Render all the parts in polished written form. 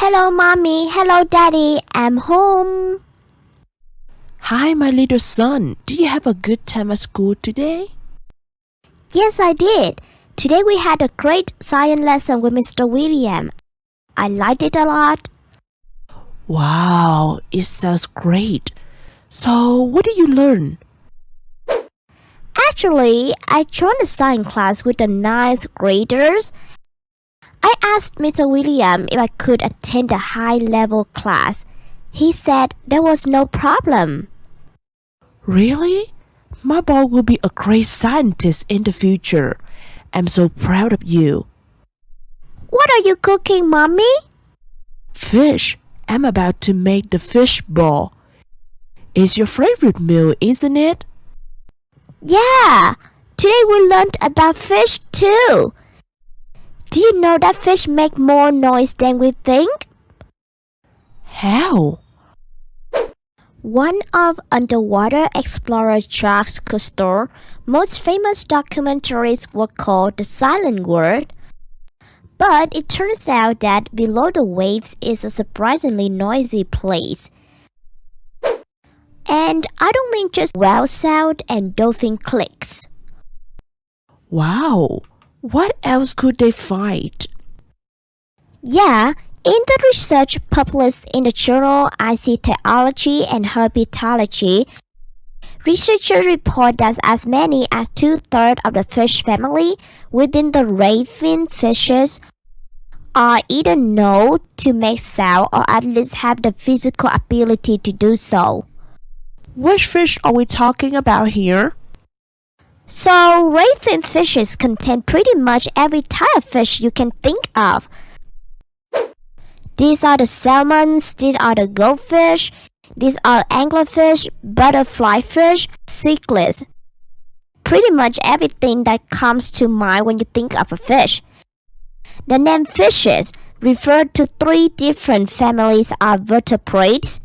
Hello, Mommy. Hello, Daddy. I'm home. Hi, my little son. Did you have a good time at school today? Yes, I did. Today we had a great science lesson with Mr. William. I liked it a lot. Wow, it sounds great. So, what did you learn? Actually, I joined a science class with the ninth graders. I asked Mr. William if I could attend a high-level class. He said there was no problem. Really? My boy will be a great scientist in the future. I'm so proud of you. What are you cooking, Mommy? Fish. I'm about to make the fish ball. It's your favorite meal, isn't it? Yeah, today we learned about fish too. Do you know that fish make more noise than we think? How? One of underwater explorer Jacques Cousteau's most famous documentaries was called The Silent World. But it turns out that below the waves is a surprisingly noisy place. And I don't mean just whale sound and dolphin clicks. Wow. What else could they find? Yeah, in the research published in the journal Ichthyology and Herpetology, researchers report that as many as 2/3 of the fish family within the ray-fin fishes are either known to make sound or at least have the physical ability to do so. Which fish are we talking about here? So, ray-fin fishes contain pretty much every type of fish you can think of. These are the salmons, these are the goldfish, these are anglerfish, butterfly fish, cichlids. Pretty much everything that comes to mind when you think of a fish. The name fishes refer to 3 different families of vertebrates.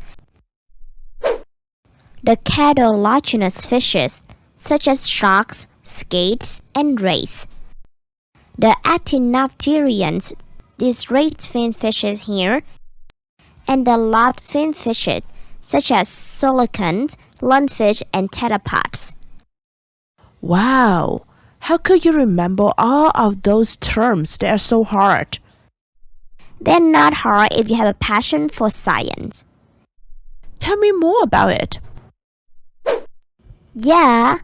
The cartilaginous fishes, such as sharks, skates, and rays. The actinopterians, these raised fin fishes here, and the lobed fin fishes, such as coelacanths, lungfish, and pteropods. Wow! How could you remember all of those terms? They are so hard. They're not hard if you have a passion for science. Tell me more about it. Yeah.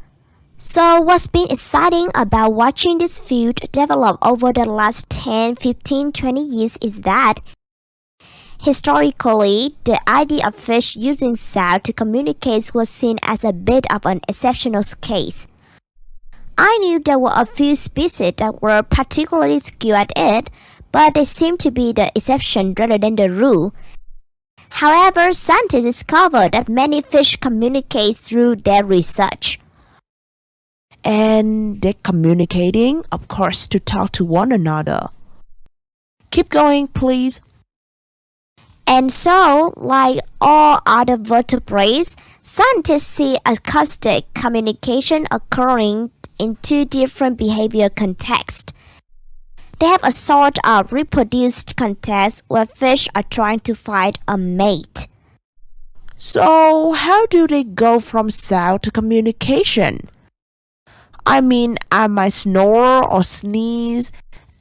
So what's been exciting about watching this field develop over the last 10, 15, 20 years is that historically, the idea of fish using sound to communicate was seen as a bit of an exceptional case. I knew there were a few species that were particularly skilled at it, but they seem to be the exception rather than the rule. However, scientists discovered that many fish communicate through their research. And they're communicating, of course, to talk to one another. Keep going, please. And so, like all other vertebrates, scientists see acoustic communication occurring in 2 different behavior contexts. They have a sort of reproduced context where fish are trying to find a mate. So, how do they go from sound to communication? I mean, I might snore or sneeze,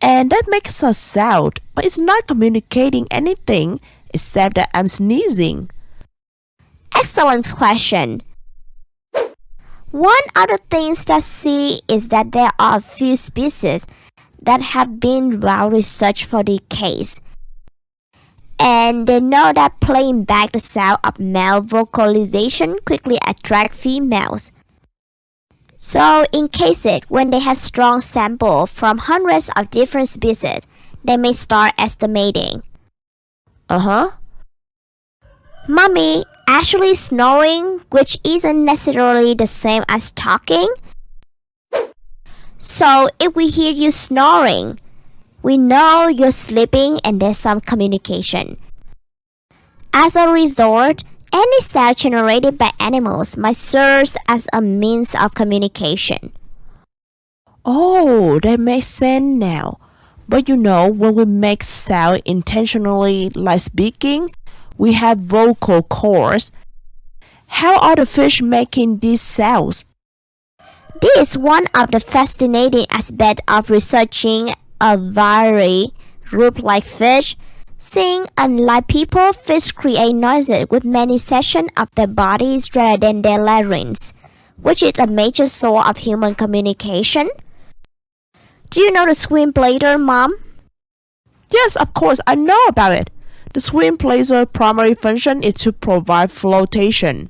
and that makes a sound, but it's not communicating anything except that I'm sneezing. Excellent question. One other thing to see is that there are a few species that have been well researched for decades. And they know that playing back the sound of male vocalization quickly attracts females. So in cases when they have strong samples from hundreds of different species, they may start estimating. Mommy, actually snoring, which isn't necessarily the same as talking. So if we hear you snoring, we know you're sleeping and there's some communication. As a result, any sound generated by animals might serve as a means of communication. Oh, that makes sense now. But when we make sound intentionally, like speaking, we have vocal cords. How are the fish making these sounds? This is one of the fascinating aspects of researching a very root-like fish. Seeing unlike people, fish create noises with many sections of their bodies rather than their larynx, which is a major source of human communication. Do you know the swim bladder, Mom? Yes, of course, I know about it. The swim blader's primary function is to provide flotation.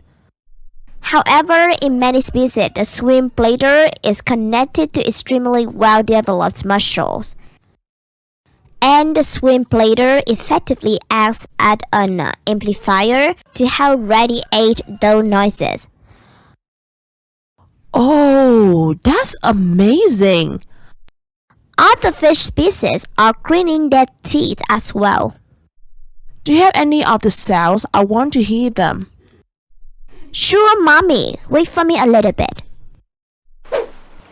However, in many species, the swim bladder is connected to extremely well-developed muscles, and the swim bladder effectively acts as an amplifier to help radiate those noises. Oh, that's amazing! Other fish species are grinding their teeth as well. Do you have any of the sounds? I want to hear them. Sure, Mommy. Wait for me a little bit.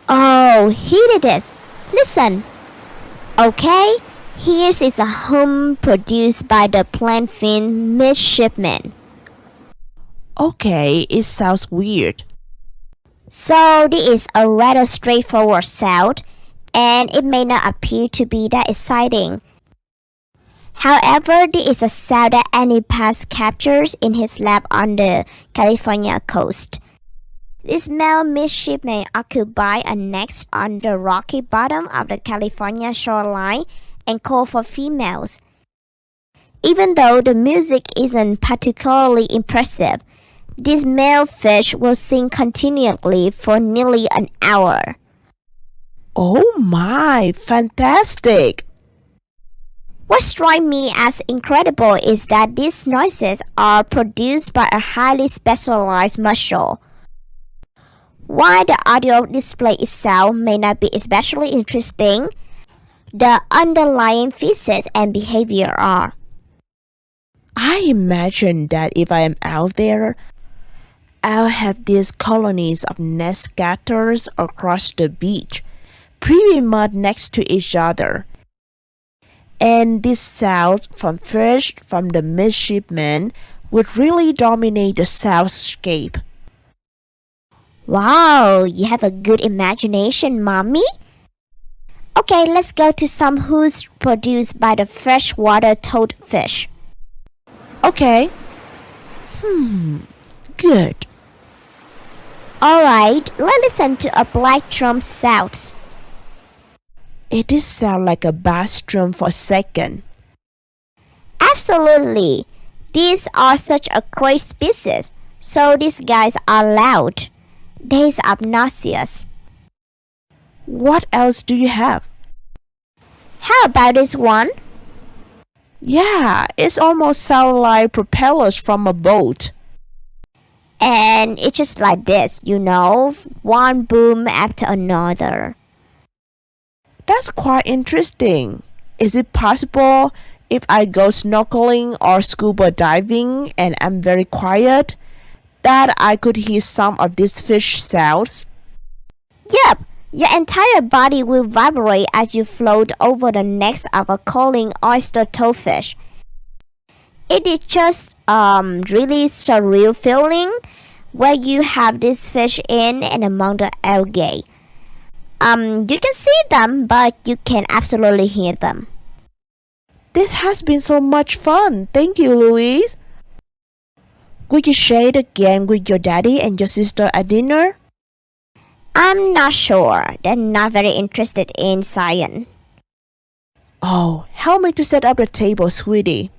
Oh, here it is. Listen. Okay, here's is a hum produced by the plankton midshipman. Okay, it sounds weird. So this is a rather straightforward sound, and it may not appear to be that exciting. However, this is a sound that Annie Pass captures in his lab on the California coast. This male midshipman occupies a nest on the rocky bottom of the California shoreline and calls for females. Even though the music isn't particularly impressive, this male fish will sing continually for nearly an hour. Oh my, fantastic! What strikes me as incredible is that these noises are produced by a highly specialized muscle. While the audio display itself may not be especially interesting, the underlying physics and behavior are. I imagine that if I am out there, I'll have these colonies of nest scatters across the beach, pretty much next to each other. And these sounds from fish from the midshipman would really dominate the soundscape. Wow, you have a good imagination, Mommy. Okay, let's go to some who's produced by the freshwater toadfish. Okay. Good. Alright, let's listen to a black drum sound. It did sound like a bass drum for a second. Absolutely. These are such a great species, so these guys are loud. They're obnoxious. What else do you have? How about this one? Yeah, it almost sounds like propellers from a boat. And it's just like this, one boom after another. That's quite interesting. Is it possible if I go snorkeling or scuba diving and I'm very quiet, that I could hear some of these fish sounds? Yep, your entire body will vibrate as you float over the necks of a calling oyster toadfish. It is just really surreal feeling where you have this fish in and among the algae. You can see them, but you can absolutely hear them. This has been so much fun. Thank you, Louise. Would you share it again with your daddy and your sister at dinner? I'm not sure. They're not very interested in science. Oh, help me to set up the table, sweetie.